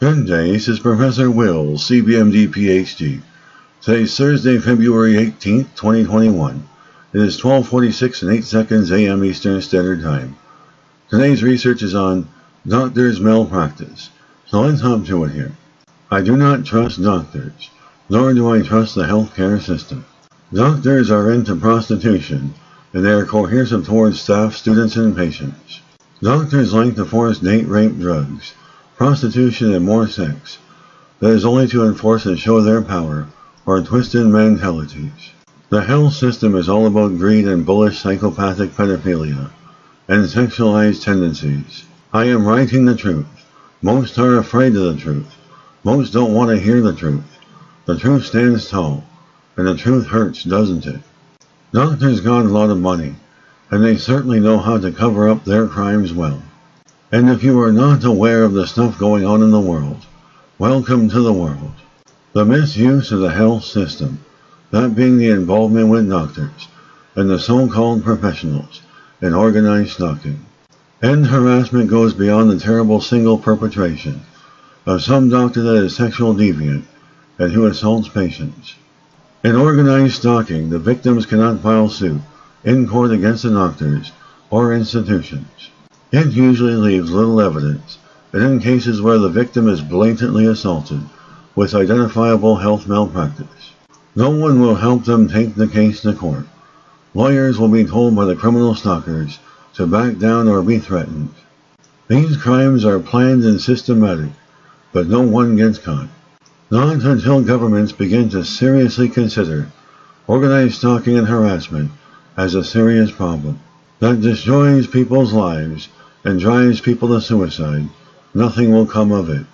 Good day, this is Professor Will, CBMD PhD. Today is Thursday, February 18th, 2021. It is 12:46 and 8 seconds a.m. Eastern Standard Time. Today's research is on doctors' malpractice. So let's hop to it here. I do not trust doctors, nor do I trust the healthcare system. Doctors are into prostitution, and they are coercive towards staff, students, and patients. Doctors like to force date rape drugs, prostitution, and more sex. That is only to enforce and show their power, or twisted mentalities. The health system is all about greed and bullish psychopathic pedophilia, and sexualized tendencies. I am writing the truth. Most are afraid of the truth. Most don't want to hear the truth. The truth stands tall, and the truth hurts, doesn't it? Doctors got a lot of money, and they certainly know how to cover up their crimes well. And if you are not aware of the stuff going on in the world, welcome to the world. The misuse of the health system, that being the involvement with doctors and the so-called professionals in organized stalking. And harassment goes beyond the terrible single perpetration of some doctor that is sexual deviant and who assaults patients. In organized stalking, the victims cannot file suit in court against the doctors or institutions. It usually leaves little evidence, and in cases where the victim is blatantly assaulted with identifiable health malpractice, no one will help them take the case to court. Lawyers will be told by the criminal stalkers to back down or be threatened. These crimes are planned and systematic, but no one gets caught. Not until governments begin to seriously consider organized stalking and harassment as a serious problem that destroys people's lives and drives people to suicide, nothing will come of it.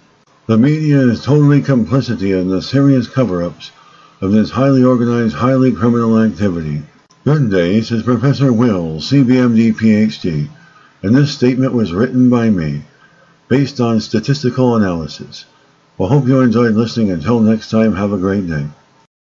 The media is totally complicit in the serious cover-ups of this highly organized, highly criminal activity. Good day, this is Professor Will, CBMD PhD, and this statement was written by me, based on statistical analysis. Well, hope you enjoyed listening. Until next time, have a great day.